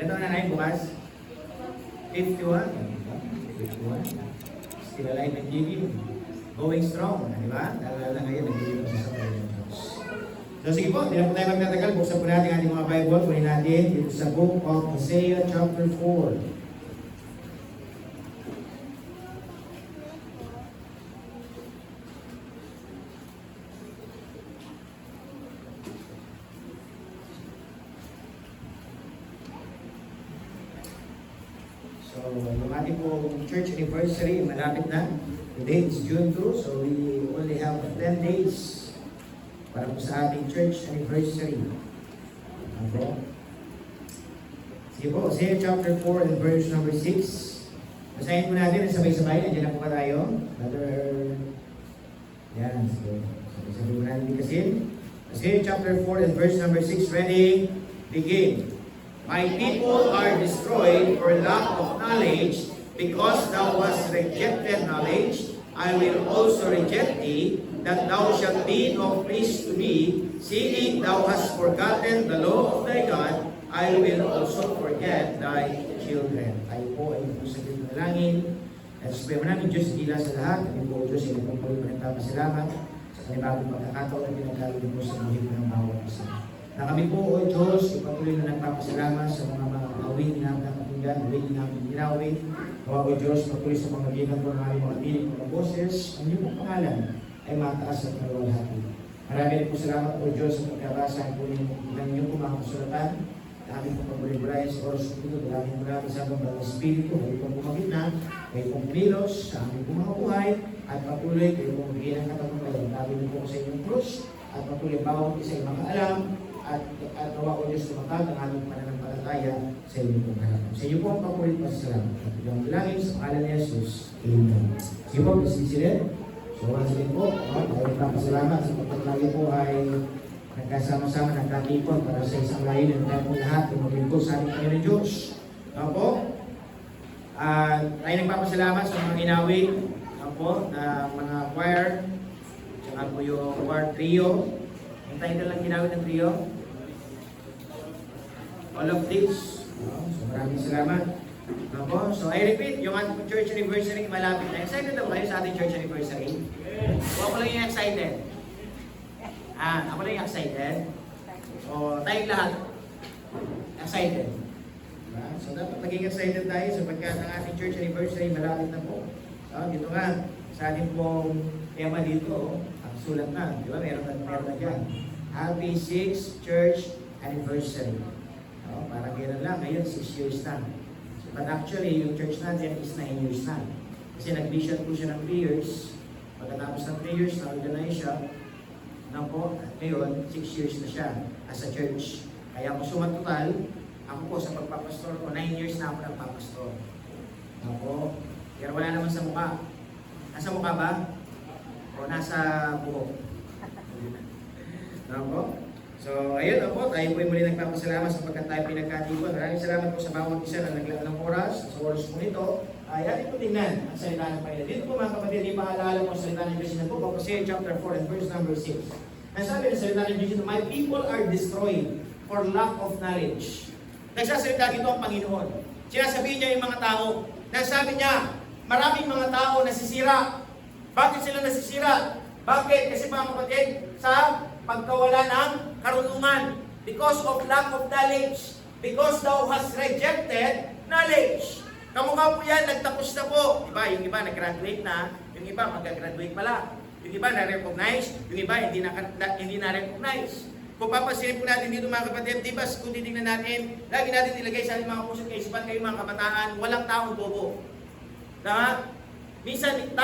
Ilan taon na na bukas? 51. 51. Still alive and giving. Going strong. Di ba? Dahil na ngayon, nag-giving sa pagkakas ng Diyos. So sige po, hindi na po tayo magtatagal. Buksan po natin ating mga Bible. Kunin natin dito sa book of Hosea chapter 4. So, yung ating pong church anniversary, malapit na. Today is June 2, so we only have 10 days para po sa ating church anniversary. Okay? Sige po, Hosea chapter 4 and verse number 6. Basahin po natin, sabay-sabay, nandiyan na po ba tayo? Yan, so sabay-sabay po natin bigkasin. Hosea chapter 4 and verse number 6, ready, begin. My people are destroyed for lack of knowledge, because thou hast rejected knowledge, I will also reject thee, that thou shalt be no priest to me, seeing thou hast forgotten the law of thy God, I will also forget thy children. Tayo po ay magpusagin ng langin, at supremo namin Diyos, gila sa lahat, kami po Diyos, ay nagpapuli pa ng tapasalamat sa kanibagong pagkakataon na pinagkalagin po sa buhay ko ng bawat isa. Na kami po, O Diyos, ipatuloy na nagpapasalamat sa mga awing namin napakinggan, awing namin ginawin. Kawa, O Diyos, patuloy sa mga magitan po ng aming mga piling, mga boses, ang iyong pangalan ay mataas at maluwalhati. Maraming po salamat, O Diyos, sa pagkabasa po ng inyong mga kasulatan. Aming po pagbuliburay sa oras ng ito, maraming sa mga Espiritu, kayo pong bumagitna, kayo pong pilos sa aming po mga buhay, at patuloy kayo pong bigyan ng katapunan. Sabi po sa inyong krus, at patuloy bawat isa ay makaalam, at nawa ko Diyos tumatag ang aming pananampalataya sa inyo pong harapan. Sa inyo po ang papulit pasalamat. At bigyan bilangin sa pangalan ni Jesus. Amen. Sige po, please be seated. So once again po, tayo nagpapasalamat sa pagpapalagi po ay nagkasama-sama nagkatipon para sa isang layo ng tayo po lahat ng maglingkod sa ating Panginoon Diyos. Po, tayo nagpapasalamat sa mga inawit po, na mga choir, saka po yung choir trio. Yung title lang ginawin ng trio. All of this. So maraming salamat. So I repeat, yung ating church anniversary malapit na. Excited na ba kayo sa ating church anniversary? O ako lang yung excited? Ako lang yung excited? O tayong lahat? Excited? So dapat maging excited tayo sapagkat ang ating church anniversary malapit na po. Dito nga, sa ating pong tema dito, ang sulat na, di ba? Meron na dyan. Happy 6th Church Anniversary. Parang gano'n lang, ngayon 6 years na. But actually, yung church natin is 9 years na. Kasi nag-vision po siya ng 3 years. Pagkatapos ng 3 years, na-organize siya. Ngayon, 6 years na siya as a church. Kaya kung suma total, ako po sa pagpapastor ko, 9 years na ako nagpapastor. Pero wala naman sa mukha. Nasa mukha ba? O nasa buhok? So, ayun po, tayo po muli nagpapasalamat sapagkat tayo pinagkatipon. Maraming salamat po sa bawat isa na naglaan ng oras. Sa oras po nito, ay atin po tingnan ang salita ng Panginoon. Dito po mga kapatid, di paalala po ang salita ng Diyos na po, Hosea chapter 4 and verse number 6. Ang sabi ng salita ng Diyos, my people are destroyed for lack of knowledge. Nagsasalita dito ang Panginoon. Sinasabihin niya yung mga tao. Nagsasabi niya, maraming mga tao nasisira. Bakit sila nasisira? Bakit? Kasi mga kapatid, sa pagkawala ng karunungan. Because of lack of knowledge. Because thou hast rejected knowledge. Kamukha po yan, nagtapos na po. Diba? Yung iba nag-graduate na, yung iba mag-graduate pala. Yung iba na-recognize, yung iba hindi na-recognize. Kung papasilin po natin dito mga kapatid, diba, kung titignan natin, lagi natin ilagay sa ating mga puso at kaisipan kayo mga kabataan, walang taong bobo. Diba? Minsan yung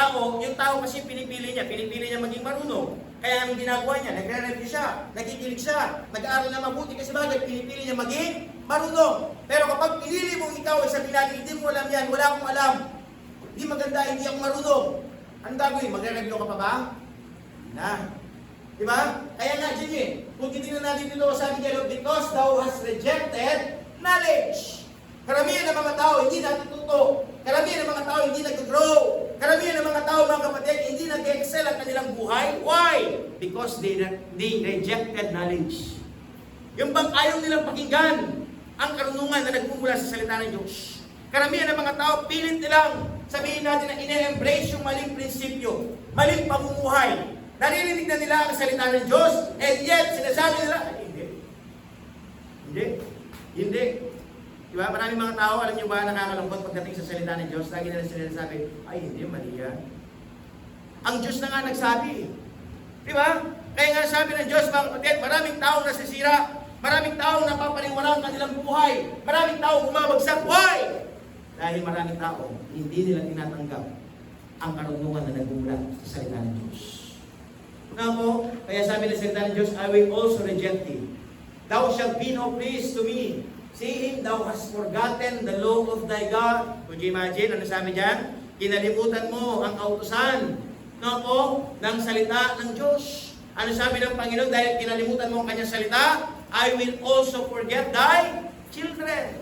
tao kasi pinipili niya maging marunong. Kaya ang ginagawa niya, nagre-review siya, nakikinig siya, nag-aaral na mabuti kasi bagay, pinipili niya maging marunong. Pero kapag pinili mo ikaw, sabi natin, hindi mo alam yan, wala akong alam. Hindi maganda, hindi ako marunong. Anong gagawin? Magre-review ka pa ba? Na. Diba? Kaya nga, Jimmy, kung titignan natin dito, sabi niya, because thou hast rejected knowledge. Karamihan ng mga tao hindi natututo. Karamihan ng mga tao hindi nag-grow. Karamihan ng mga tao, mga kapatid, hindi nag-excel ang kanilang buhay. Why? Because they rejected knowledge. Yung bang ayaw nilang pakinggan. ang karunungan na nagmumula sa salita ng Diyos. Karamihan ng mga tao, pilit nilang sabihin natin na ine-embrace yung maling prinsipyo, maling pamumuhay. Naririnig na nila ang salita ng Diyos, and yet, sinasabi nila, hindi. Diba? Maraming mga tao, alam nyo ba, nakakalungkot pagdating sa salita ng Diyos, lagi nila sinasabi, ay hindi, mali yan. Ang Diyos na nga nagsabi. Diba? Kaya nga sabi ng Diyos, mga kapatid, maraming taong nasisira, maraming taong napapaliwala ang kanilang buhay, maraming taong bumabagsak. Why? Dahil maraming tao, hindi nila tinatanggap ang karunungan na nagmumula sa salita ng Diyos. Namo, kaya sabi ng salita ng Diyos, I will also reject thee. Thou shalt be no priest to me, seeing thou hast forgotten the law of thy God. Could you imagine, ano sabi dyan? Kinalimutan mo ang kautusan ng salita ng Diyos. Ano sabi ng Panginoon? Dahil kinalimutan mo ang kanyang salita, I will also forget thy children.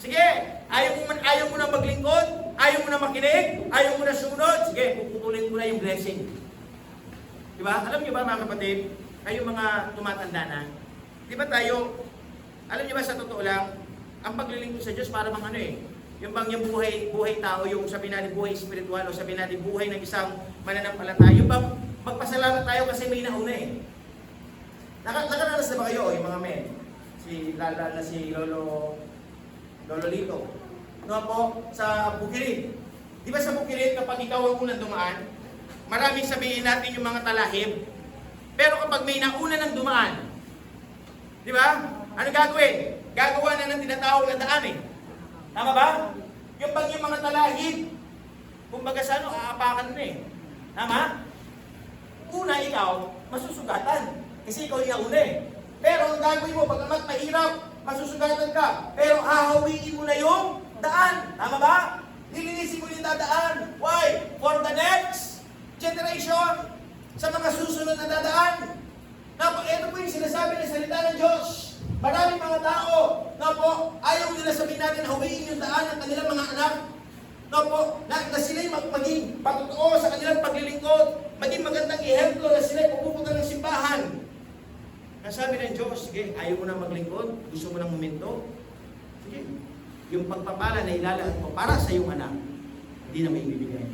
Sige, ayaw mo na maglingkod, ayaw mo na makinig, ayaw mo na sumunod, sige, puputulin ko na yung blessing. Diba? Alam niyo ba mga kapatid, kayo mga tumatanda na, di ba tayo, alam niyo ba sa totoo lang, ang paglilingkod sa Diyos para mga ano yung bang yung buhay tao, yung sabi natin buhay spiritual o sabi natin buhay ng isang mananampalataya, yung bang magpasalamat tayo kasi may nauna Nakaranas na ba kayo, yung mga men? Si Lolo Lito. Po, sa Bukirin. Di ba sa Bukirin, kapag ikaw ang unang dumaan, maraming sabihin natin yung mga talahib. Pero kapag may nauna ng dumaan, di ba? Ano gagawin? Gagawa na ng tinatawag na daan Tama ba? Yung pag yung mga talahib, kumbaga sa aapakan na Tama? Una ikaw, masusugatan. Kasi ikaw yung nauna Pero ang gagawin mo, pagkamat mahirap, masusugatan ka. Pero hahawiin mo na yung daan. Tama ba? Nilinisin mo yung dadaan. Why? For the next generation. Sa mga susunod na dadaan. Ito po yung sinasabi ng salita ng Diyos. Maraming mga tao, ayaw nila sabihin natin hawiin yung daan ng kanilang mga anak. Na sila'y maging patotoo sa kanilang paglilingkod. Maging magandang ihemplo na sila'y pupunta ng simbahan. Nasabi ng Diyos, sige, ayaw mo na maglingkod, gusto mo nang muminto. Sige, yung pagpapala na ilalaan mo para sa iyong anak, hindi na may ibibigay.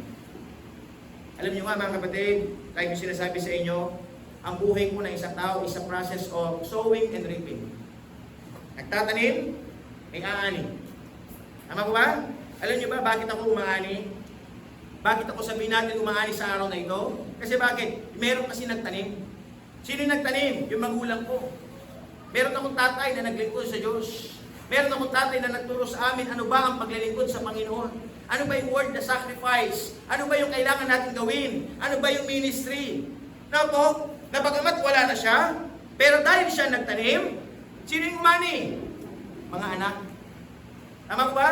Alam niyo nga mga kapatid, like yung sinasabi sa inyo, ang buhay ko ng isang tao is a process of sowing and reaping. Nagtatanim, may aani. Tama ko ba? Alam niyo ba bakit ako umaani? Bakit ako sabihin natin umaani sa araw na ito? Kasi bakit? Meron kasi nagtanim. Sino nagtanim? Yung magulang ko. Meron akong tatay na naglingkod sa Diyos. Meron akong tatay na nagturo sa amin ano ba ang paglilingkod sa Panginoon. Ano ba yung word na sacrifice? Ano ba yung kailangan natin gawin? Ano ba yung ministry? Na bagamat wala na siya, pero dahil siya nagtanim, sino yung umani? Mga anak. Tama ko ba?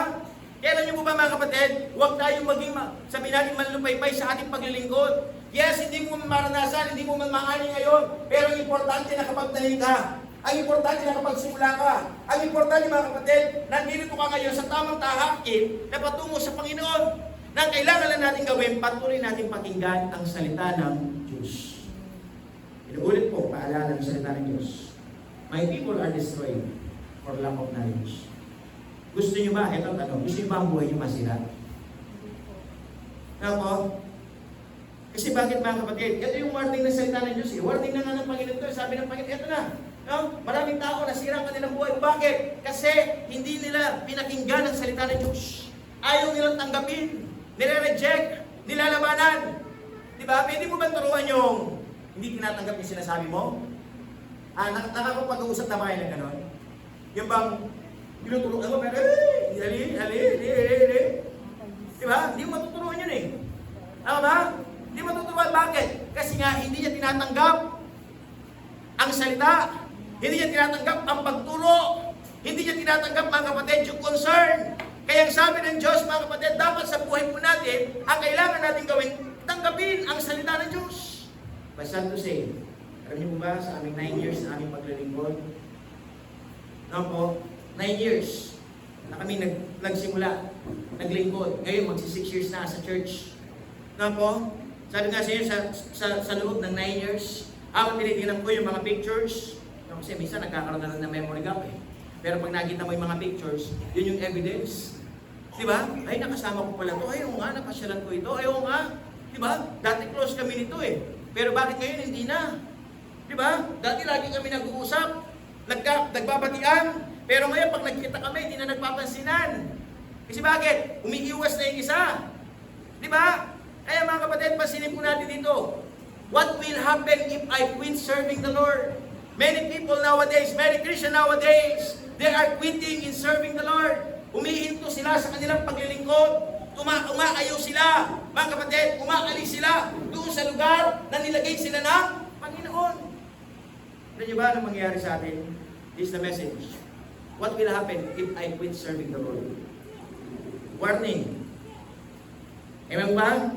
Kaya alam niyo po ba mga kapatid, huwag tayong maging, sabihin natin manlupaypay sa ating paglilingkod. Yes, hindi mo maranasan, hindi mo mamaani ngayon, pero ang importante na kapag tanim ka, ang importante na kapag simula ka, ang importante mga kapatid, nandito ka ngayon sa tamang tahakin na patungo sa Panginoon. Na ang kailangan lang natin gawin, patuloy natin pakinggan ang salita ng Diyos. Inuulit po, paalala ng salita ng Diyos. My people are destroyed for lack of knowledge. Gusto niyo ba? Ito tanong. Gusto niyo ba ang buhay niyo masira? Kasi bakit mga kapatid? Ito yung warning ng salita ng Diyos. Warning na nga ng Panginoon ito. Sabi ng Panginoon, ito na. Maraming tao nasira ang kanilang buhay. Bakit? Kasi hindi nila pinakinggan ang salita ng Diyos. Ayaw nilang tanggapin. Nire-reject. Nilalabanan. Diba? Pwede mo ba turuan yung hindi tinatanggap yung sinasabi mo? Nakakapag-uusap na ba kayo ng gano'n? Yung bang tinuturuan mo, pero diba? Hindi mo matuturuan yun Tama ba? Hindi matuturuan. Bakit? Kasi nga hindi niya tinatanggap ang salita. Hindi niya tinatanggap ang pagturo. Hindi niya tinatanggap mga kapatid yung concern. Kaya ang sabi ng Diyos mga kapatid, dapat sa buhay po natin, ang kailangan natin gawin, tanggapin ang salita ng Diyos. But sad to say, alam niyo ba sa aming 9 years na aming paglilingkod? 9 years na kami nagsimula, naglingkod. Ngayon, magsi 6 years na sa church. Sabi nga sa inyo, sa loob ng 9 years, ako tinitingnan ko yung mga pictures. Kasi minsan nagkakaroon na rin ng memory gap Pero pag nakita mo yung mga pictures, yun yung evidence. Di ba? Ay, nakasama ko pala to. Ay, oo nga, napasyalan ko ito. Ay, oo nga. Di ba? Dati close kami nito eh. Pero bakit ngayon hindi na? Di ba? Dati lagi kami nag-uusap. Nagbabatian. Pero ngayon, pag nagkita kami, hindi na nagpapansinan. Kasi bakit? Umiiwas na yung isa. Di ba? Kaya mga kapatid, pansinin po natin dito. What will happen if I quit serving the Lord? Many people nowadays, many Christians nowadays, they are quitting in serving the Lord. Umihinto sila sa kanilang paglilingkod. Umaayaw sila. Mga kapatid, umaalis sila doon sa lugar na nilagay sila ng Panginoon. Alam niyo ba anong mangyayari sa atin? This is the message. What will happen if I quit serving the Lord? Warning. Amen ba?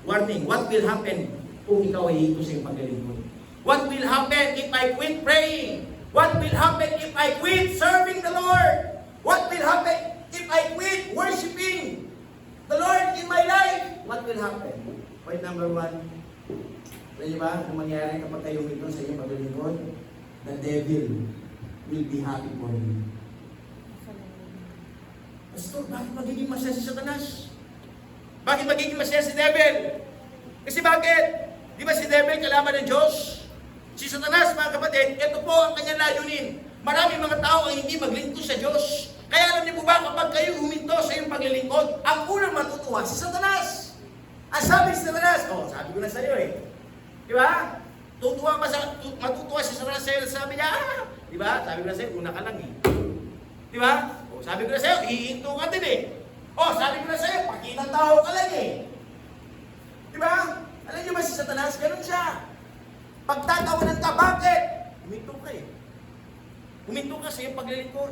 Warning. What will happen kung ikaw ay hito sa iyong paglilingkod? What will happen if I quit praying? What will happen if I quit serving the Lord? What will happen if I quit worshiping the Lord in my life? What will happen? Point number 1. Alam niyo ba, kung mangyayari kapag kayo ito sa iyong paglilingkod, the devil will be happy for you. Pastor, bakit magiging masaya si Satanas? Bakit magiging masaya si devil? Kasi bakit? Di ba si devil kalaban ng Diyos? Si Satanas, mga kapatid, ito po ang kanyang layunin. Maraming mga tao ay hindi maglingkod sa Diyos. Kaya alam niyo po ba, kapag kayo huminto sa iyong paglilingkod, ang unang matutuwa si Satanas. Ang sabi si Satanas, sabi ko na sa iyo eh. Di ba? Matutuwa si Satanas sa iyo, sabi niya, di ba? Sabi ko na sa iyo, una ka lang eh. Di ba? Sabi ko na sa iyo, hihinto ka din eh. Sabi ko na sa iyo, pakitang tao ka lang eh. Di ba? Alam niyo ba si Satanas, ganun siya. Pagtatawanan ka, bakit? Huminto ka eh. Huminto ka sa iyong paglilingkod.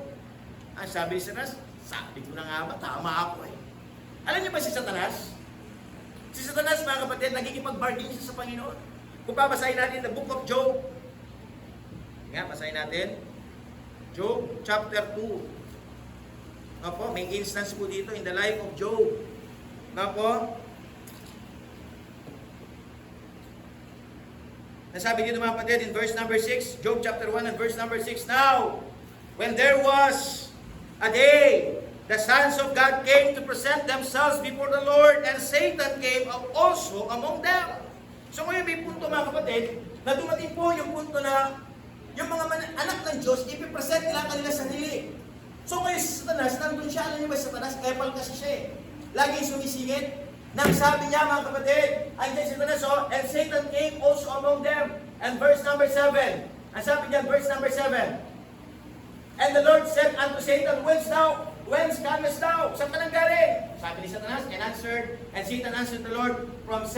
Sabi ni Satanas, sabi ko na nga ba, tama ako eh. Alam niyo ba si Satanas? Si Satanas, mga kapatid, nagkikipag-bargain siya sa Panginoon. Kung babasahin natin the book of Job. Nga, basahin natin. Job chapter 2. Opo, may instance po dito in the life of Job. Opo. Nasabi dito mga kapatid in verse number 6, Job chapter 1 and verse number 6. Now, when there was a day, the sons of God came to present themselves before the Lord, and Satan came also among them. So ngayon may punto mga kapatid, na dumating po yung punto na yung mga anak ng Diyos, ipipresent nila kanila sarili. So ngayon si Satanas, nandun siya, alam niyo ba si Satanas, epal kasi siya eh. Laging sumisingit. Nang sabi niya mga kapatid, andyan si Satanas, and Satan came also among them. And verse number 7, ang sabi niya, verse number 7, and the Lord said unto Satan, Whence comest thou? Saan ka nang galing? Sabi ni Satanas, and Satan answered the Lord, from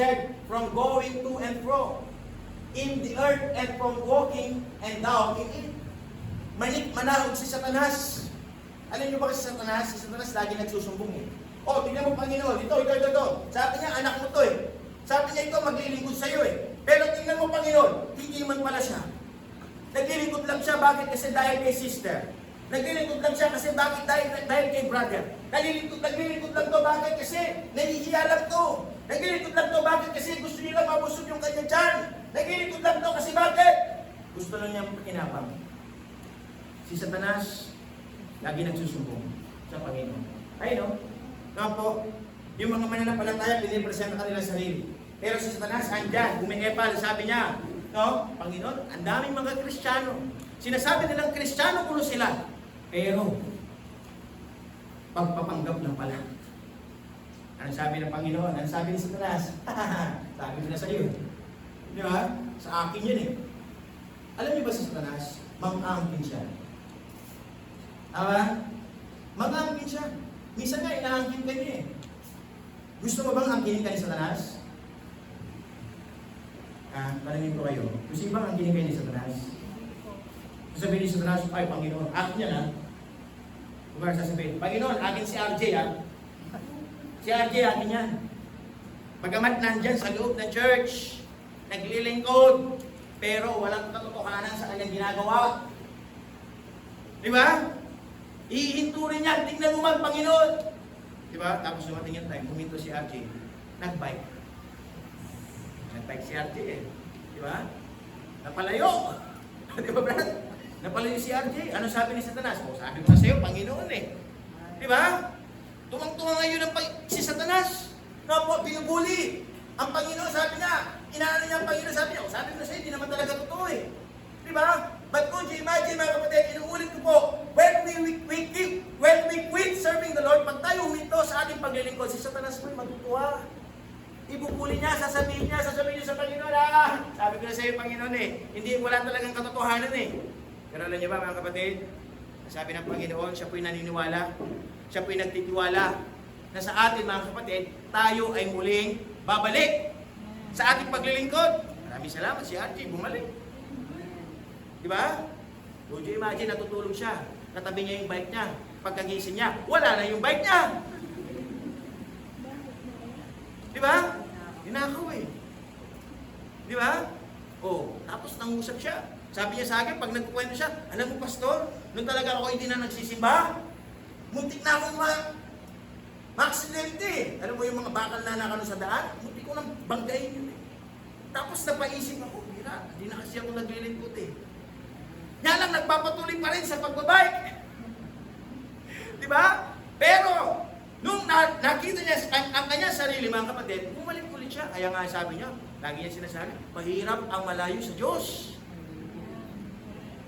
going to and fro in the earth, and from walking and down in it. Manahog si Satanas. Alam niyo ba si Satanas? Si Satanas lagi nagsusumbong eh. Tingnan mo Panginoon, ito. Sabi niya, anak mo to eh. Sabi niya, ito maglilingkod sa iyo eh. Pero tingnan mo Panginoon, hindi man pala siya. Naglilingkod lang siya, bakit? Kasi dahil kay sister. Naglilingkod lang siya kasi bakit? Dahil kay brother. Naglilingkod lang to, bakit? Kasi nahihiya lang to. Naglilingkod lang to, bakit? Kasi gusto niya lang mabusog yung kanya tiyan. Naglilingkod lang to kasi bakit? Gusto lang niya pakinabang. Si Satanas, lagi nagsusumbong sa Panginoon. Ayun o. Kapo, yung mga mananampalataya, pinipresenta kanila sarili. Pero si Satanas, andyan, umiepal, sabi niya, Panginoon, ang daming mga Kristiyano. Sinasabi nilang Kristiyano kulo sila. Pero, pagpapanggap lang pala. Ano sabi ng Panginoon? Ano sabi ni Satanas? Sabi ko na sa iyo. Di ba? Sa akin yun eh. Alam niyo ba si Satanas? Mang-angkin siya. Mang-angkin siya. Minsan nga, inaangkin ka niya eh. Gusto mo bang angkinin ka ni Satanas? Tanungin ko kayo. Gusto mo bang angkinin kayo ni Satanas? Sabihin ni Satanas, ay Panginoon, akin yan ha. Kung sasabihin, Panginoon, akin si RJ ha. Si RJ, akin yan. Bagamat nandyan sa loob ng church, naglilingkod, pero walang katotohanan sa kanyang ginagawa. Di ba? Ihinto rin yan, tingnan mo man, Panginoon. Di ba? Tapos dumating yung time, huminto si RJ, nag-bike. Nag-bike si RJ eh. Di ba? Napalayo. Di ba, Brad? Napalili si RJ. Ano sabi ni Satanas? O, sabi ko na sa'yo, Panginoon eh. Di ba? Tumang-tunga ngayon si Satanas. Na po, binubuli. Ang Panginoon, sabi niya, inaano niya ang Panginoon, sabi niya, sabi ko na sa'yo, hindi naman talaga totoo eh. Di ba? But could you imagine, mga kapatid, inuulit ko po, when we quit serving the Lord, pag tayo huminto sa ating paglilingkod, si Satanas po'y matutuwa. Ibubuli niya, sasabihin niya sa Panginoon, sabi ko na sa iyo, Panginoon eh, hindi, wala talagang katotohanan eh. Pero alam niyo ba, mga kapatid, sabi ng Panginoon, siya po'y naniniwala, siya po'y nagtitiwala, na sa atin, mga kapatid, tayo ay muling babalik sa ating paglilingkod. Maraming salamat, si RJ, bumalik. Di ba? Would you imagine, natutulog siya, natabi niya yung bike niya, pagkagising niya, wala na yung bike niya. Di ba? Ninakaw eh. Di ba? Oh, tapos nangusap siya. Sabi niya sa akin, pag nagkukwento siya, alam mo, pastor, nung talaga ako hindi na nagsisimba, muntik na akong ma-accidente. Alam mo yung mga bakal na nakano sa daan? Muntik ko nang banggain yun eh. Tapos napaisip ako, mira, hindi na kasi ako naglilingkod eh. Nga lang, nagpapatuloy pa rin sa pagbabike. Di ba? Pero, nung nakita niya ang kanyang sarili, mga kapatid, bumalik ulit siya. Kaya nga sabi niya, lagi niya sinasabi, mahirap ang malayo sa Diyos.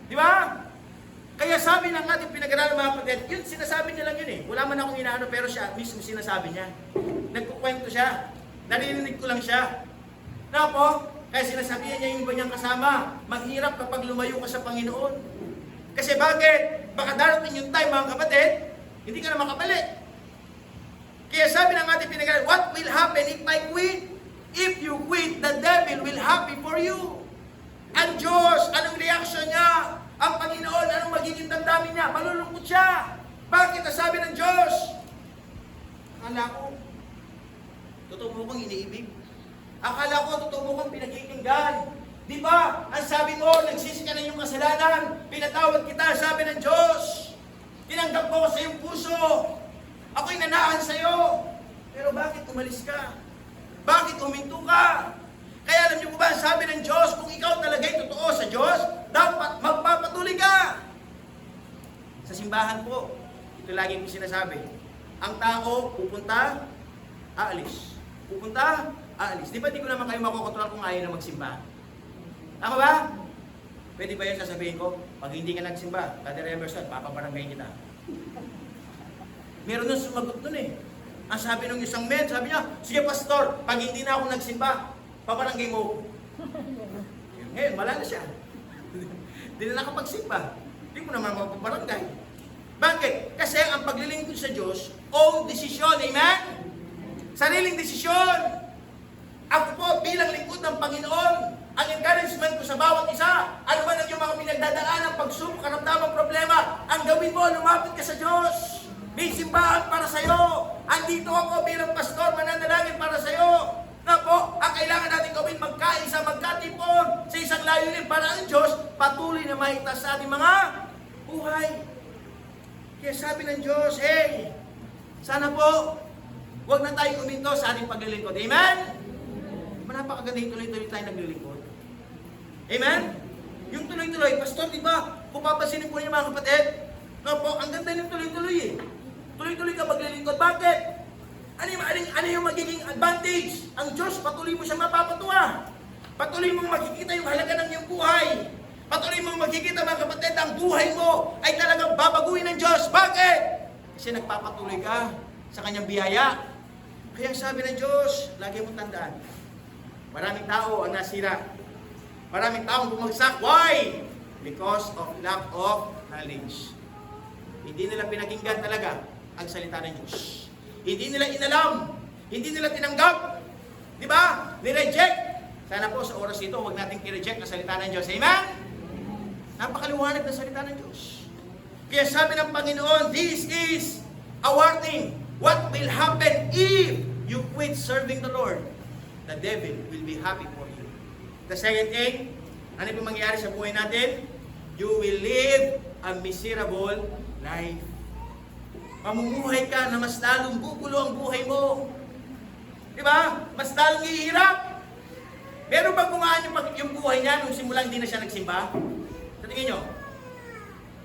Di ba? Kaya sabi ng ating pinag-aralan, mga kapatid, yun, sinasabi niya lang yun eh. Wala man akong inaano, pero siya mismo sinasabi niya. Nagkukwento siya. Narinig ko lang siya. Na po, kaya sinasabihan niya yung iba niyang kasama, mahirap kapag lumayo ka sa Panginoon. Kasi bakit? Baka darating yung time, mga kapatid, hindi ka na makabalik. Kaya sabi ng ating pinag-aralan, what will happen if I quit? If you quit, the devil will happy for you. Ang Diyos, anong reaction niya? Ang Panginoon, anong magiging damdamin niya? Malulungkot siya. Bakit? Sabi ng Diyos, akala ko, totoo mo kong iniibig. Akala ko, totoo mo kong pinakikinggan. Di ba? Ang sabi mo, nagsisi ka na yung kasalanan. Pinatawad kita, sabi ng Diyos. Tinanggap mo sa iyong puso. Ako'y nanaan sa iyo. Pero bakit umalis ka? Bakit huminto ka? Kaya alam niyo po ba, sabi ng Diyos, kung ikaw talaga'y totoo sa Diyos, dapat magpapatuloy ka. Sa simbahan po, ito lagi ko sinasabi, ang tao pupunta, aalis. Pupunta, aalis. Di ba di ko naman kayo makokontrol kung ayaw na magsimba? Tama ba? Pwede ba yun sasabihin ko, pag hindi ka nagsimba, Brother Emerson, papabarangay kita. Meron nung sumagot nun eh. Ang sabi ng isang men, sabi niya, sige pastor, pag hindi na ako nagsimba, pabarangay mo. Ngayon, wala na siya. Hindi na nakapagsimba. Hindi mo naman mapabarangay. Bakit? Kasi ang paglilingkod sa Diyos, own desisyon, amen? Sariling desisyon. Ako po, bilang lingkod ng Panginoon, ang encouragement ko sa bawat isa, ano man ang iyong mga pinagdadaanan, pagsubok, karamdamang problema, ang gawin mo, lumapit ka sa Diyos. May simbahan para sa iyo. Andito ako bilang pastor, mananalangin para sa iyo. Na po, ang kailangan natin gawin, magkaisa, magkatipon sa isang layunin para ang Diyos patuloy na maitas sa ating mga buhay. Kaya sabi ng Diyos, hey, sana po, huwag na tayong uminto sa ating paglilingkod. Amen? Napakaganda yung tuloy-tuloy tayo naglilingkod. Amen? Yung tuloy-tuloy, pastor, di ba? Kung papasinin po niyo mga kapatid, na po, ang ganda yung tuloy-tuloy eh. Tuloy-tuloy ka maglilingkod. Bakit? Ano yung magiging advantage? Ang Diyos, patuloy mo siya mapapatuwa. Patuloy mong makikita yung halaga ng iyong buhay. Patuloy mong makikita mga kapatid, ang buhay mo ay talagang babaguhin ng Diyos. Bakit? Kasi nagpapatuloy ka sa kanyang biyaya. Kaya sabi ng Diyos, lagi mong tandaan, maraming tao ang nasira. Maraming taong bumagsak. Why? Because of lack of knowledge. Hindi nila pinakinggan talaga ang salita ng Diyos. Hindi nila inalam. Hindi nila tinanggap. Di ba? Nireject. Sana po sa oras ito, huwag natin i-reject ang salita ng Diyos. Amen? Napakaliwanag ng salita ng Diyos. Kaya sabi ng Panginoon, this is a warning. What will happen if you quit serving the Lord? The devil will be happy for you. The second thing, ano yung mangyayari sa buhay natin? You will live a miserable life. Mamumuhay ka na mas lalong bubulo ang buhay mo. Diba? Mas lalong ihirap. Pero pag bumaan yung buhay niya, nung simula hindi na siya nagsimba, sa tingin nyo,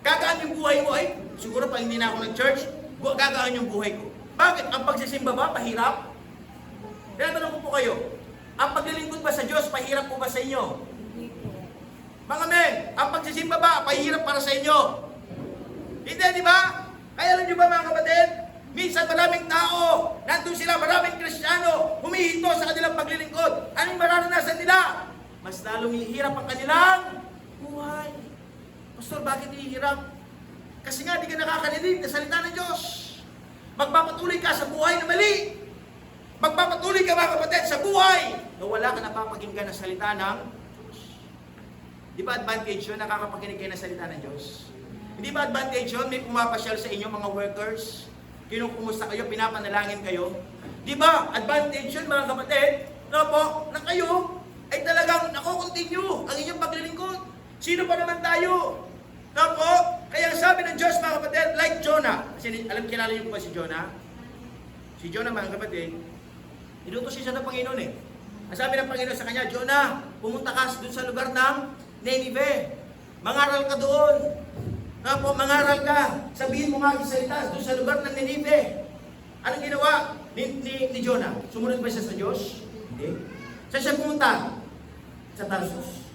Gagaan yung buhay mo. Ay, siguro pag hindi na ako nag-church, gagaan yung buhay ko. Bakit? Ang pagsisimba ba, pahirap? Tinatanong ko po kayo, ang paglilingkod ba sa Diyos, pahirap po ba sa inyo? Mga men, ang pagsisimba ba, pahirap para sa inyo? Hindi, di ba? Kaya alam nyo ba mga kapatid? Minsan maraming tao, nandun sila, maraming Kristiyano, humihinto sa kanilang paglilingkod. Anong mararanasan nila? Mas lalong hihirap ang kanilang buhay. Pastor, bakit hihirap? Kasi nga, di ka nakakarinig sa salita ng Diyos. Magpapatuloy ka sa buhay na mali. Magpapatuloy ka mga kapatid sa buhay na wala ka napapakinggan na salita ng Diyos. Di ba advantage yun? Nakakapakinig kayo ng salita ng Diyos. Hindi ba advantage yun? May pumapasyal sa inyo mga workers. Kinukumusta kayo, pinapanalangin kayo. Di ba? Advantage yun mga kapatid. No po, na kayo ay talagang nako-continue ang inyong paglilingkod. Sino pa naman tayo? No po? Kaya sabi ng Diyos mga kapatid, like Jonah. Kasi kilala niyo po ba si Jonah? Si Jonah mga kapatid, inutos siya ng Panginoon eh. Ang sabi ng Panginoon sa kanya, Jonah, pumunta ka doon sa lugar ng Nineveh. Mangaral ka doon. Na po, mangaral ka. Sabihin mo nga isalita doon sa lugar ng Nineveh. Anong ginawa ni Jonah? Sumunod ba siya sa Diyos? Hindi. Saan siya pumunta? Sa Tarsus.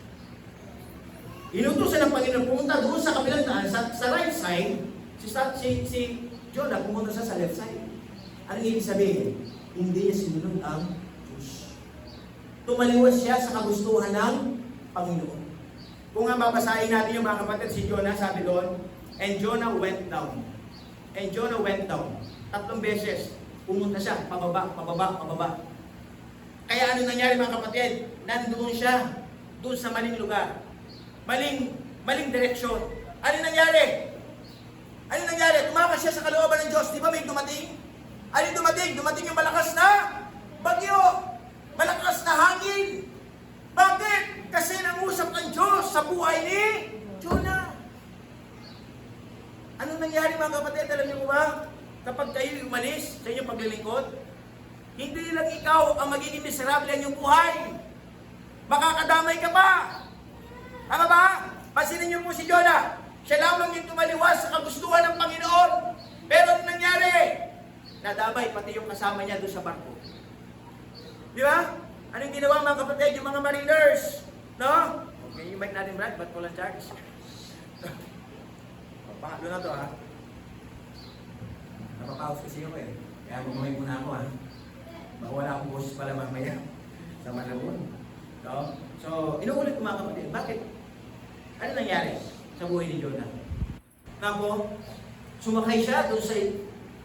Inutusan ng Panginoon pumunta doon sa kabilang daan, sa right side, si Jonah pumunta sa left side. Anong ibig sabihin? Hindi niya sinunod ang Diyos. Tumaliwas siya sa kagustuhan ng Panginoon. Kung nga babasahin natin yung mga kapatid, si Jonah sabi doon, and Jonah went down. And Jonah went down. 3 beses, pumunta siya, pababa, pababa, pababa. Kaya ano nangyari mga kapatid? Nandoon siya, doon sa maling lugar. Maling direksyon. Ano nangyari? Ano nangyari? Tumakas siya sa kalooban ng Diyos. Di ba may dumating? Ano dumating? Dumating yung malakas na bagyo. Malakas na hangin. Bakit? Kasi nangusap ng Diyos sa buhay ni Jonah. Anong nangyari mga kapatid? Alam niyo ba? Kapag kayo umalis sa inyong paglilingkod, hindi lang ikaw ang magiging miserable ang iyong buhay. Makakadamay ka pa. Tama ba? Pansinin niyo po si Jonah. Siya lamang yung tumaliwas sa kagustuhan ng Panginoon. Pero anong nangyari? Nadamay pati yung kasama niya doon sa barko. Di ba? Anong ginawa mga kapatid? Yung mga mariners. No? Okay, yung mic natin, Brad. Ba't ko lang charge? Pangatlo na to, ha? Napapaus kasi ako eh. Kaya bumamay muna ako, ha? Baka wala akong boses pala mamaya. Sa Malabon. No? So, inuulit ko mga kapatid. Bakit? Ano nangyari sa buhay ni Jonah? Napo, sumakay siya doon sa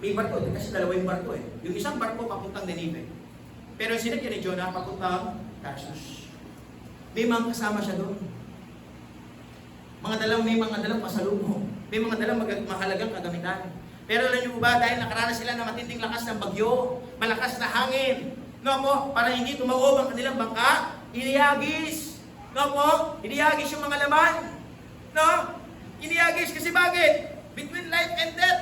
may barko. Kasi dalawa yung barko eh. Yung isang barko papuntang Nineveh. Pero sinadya ni Jonah papuntang Tarsus. May mga kasama siya doon. May mga dalang pasalubong. May mga dalang mahalagang kagamitan. Pero alam niyo ba, dahil nakaranas sila ng matinding lakas ng bagyo, malakas na hangin, no po, para hindi tumaob ang kanilang bangka, inihagis. No po, inihagis yung mga laman. No? Inihagis kasi bakit? Between life and death.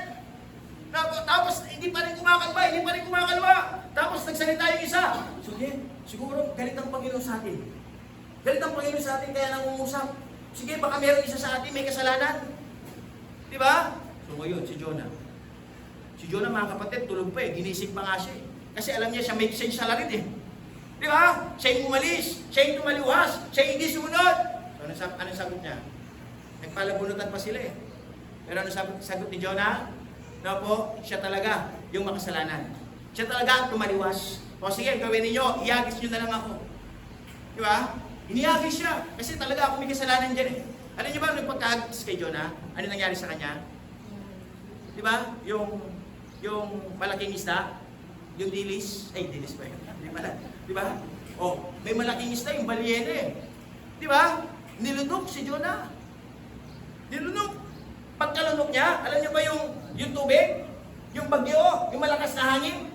No po, tapos hindi pa rin kumakalma. Tapos nagsalita yung isa. Sige, siguro galit ang Panginoon sa atin. Galit ang Panginoon sa atin kaya nangungusap. Sige, baka meron isa sa atin may kasalanan. Di ba? So ngayon, si Jonah. Si Jonah mga kapatid, tulog pa eh. Ginising pa nga siya eh. Kasi alam niya siya may change sa larit eh. Di ba? Siya yung umalis. Siya yung tumaliwas. Siya yung hindi sumunod. So anong sagot niya? Nagpalabunutan pa sila eh. Pero anong sagot ni Jonah? No po, siya talaga yung makasalanan. Siya talaga ang tumaliwas. O sige, gawin ninyo, iagis nyo na lang ako. Di ba? Iniagis siya. Kasi talaga ako may kasalanan dyan eh. Alam niyo ba, nung pagkahagis kay Jonah, ano nangyari sa kanya? Di ba? Yung malaking isda, yung dilis pa yun. Di ba? O, may malaking isda, yung balyene eh. Di ba? Nilunok si Jonah. Nilunok. Pagkalunok niya, alam niyo ba yung tubig? Yung bagyo, yung malakas na hangin,